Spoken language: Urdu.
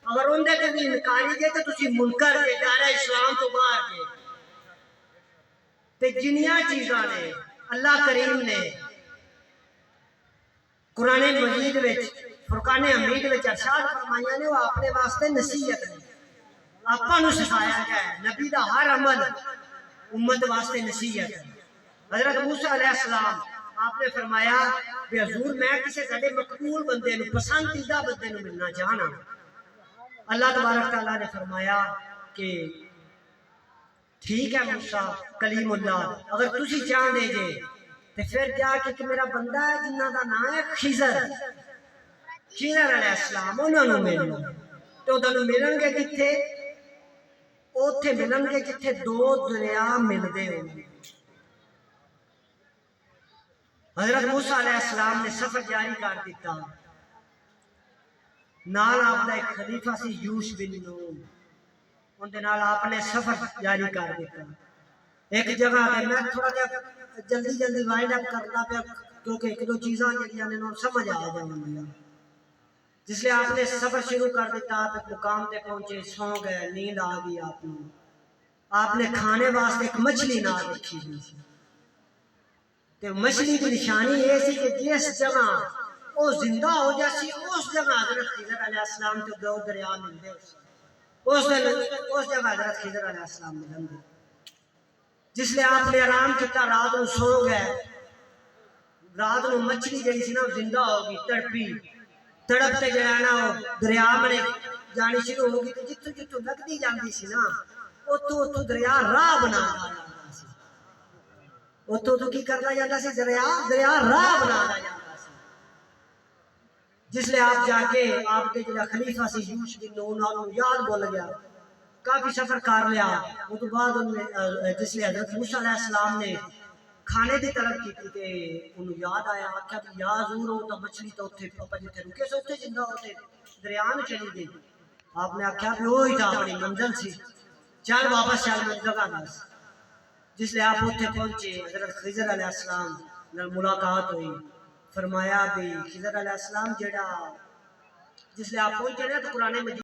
اگر اندے تے بھی انکاری جے تو تسی منکر جے دائرہ اسلام تو باہر جے تے جنیاں چیزاں نے اللہ کریم نے قرآن مجید وچ فرقان حمید وچ ارشاد فرمائیاں نے وہ اپنے واسطے نصیحت نے آپاں نو سکھایا گیا ہے نبی دا ہر عمل امت واسطے نصیحت ہے حضرت موسیٰ علیہ السلام آپ نے فرمایا کہ حضور میں کسی زیادہ مقبول بندے نو پسندیدہ بندے نو ملنا چاہنا اللہ تبارک تعالیٰ نے فرمایا کہ ٹھیک ہے موسیٰ کلیم اللہ اگر تسی چاہ دے جے تو پھر جا کہ میرا بندہ ہے جنہ دا نام ہے خضر علیہ السلام انہوں نے ملنا تو انہوں نے ملن گے کتھے اوتھے ملن گے جتھے دو دریا مل دے ہوں حضرت موسیٰ علیہ السلام نے سفر جاری کر دیتا نال آپ نے ایک خلیفہ سی یوش بن نون ان دے نال آپ نے سفر جاری کر دیتا ایک جگہ ہے میں تھوڑا جا جلدی وائنڈ اپ کرنا پہ کیونکہ ایک دو چیزاں جنہاں نے سمجھ آ جاؤں جس لئے آپ نے سفر شروع کر دیتا آپ ایک مقام تے پہنچے سو گئے نیند آ گئی آپ نے کھانے واسطے ایک مچھلی نہ رکھی ہوئی سی تے مچھلی کی نشانی یہ سی کہ جس جگہ وہ زندہ ہو جاسی اس جگہ حضرت خضر علیہ السلام تو دو دریا مل دے اس جگہ حضرت خضر علیہ السلام ملن دے جس لئے آپ نے آرام کتا رات میں سو گئے رات میں مچھلی جڑی سی نا زندہ ہوگی تڑپتے جڑانا ہو دریا میں جانی شروع ہوگی تو جتو لگتی جاندی سی نا اتو دریا راہ بنا جاندی سی اتو کی کرنا جاندہ سی دریا راہ بنا جاندہ سی جس لئے آپ جا کے آپ کے جلہ خلیفہ سی یوش بن نون یاد بول گیا کافی سفر کر لیا وہ تو بعد جس لئے حضرت موسیٰ علیہ السلام نے کھانے دی طلب کی تھی کہ انہوں یاد آیا آکھا بھی یا حضور ہو تا مچھلی تا اتھے پاپا جتے رکے سے اتھے زندہ ہوتے دریان چلی گئی آپ نے آکھا بھی وہی تھا اپنی منزل سی چل واپس چل منزل آناس جس لئے آپ اتھے پہنچے حضرت خضر علیہ السلام نے ملاقات ہوئی فرمایا بھی خضر علیہ السلام جس لئے آپ پہنچے نا تو قرآن مجید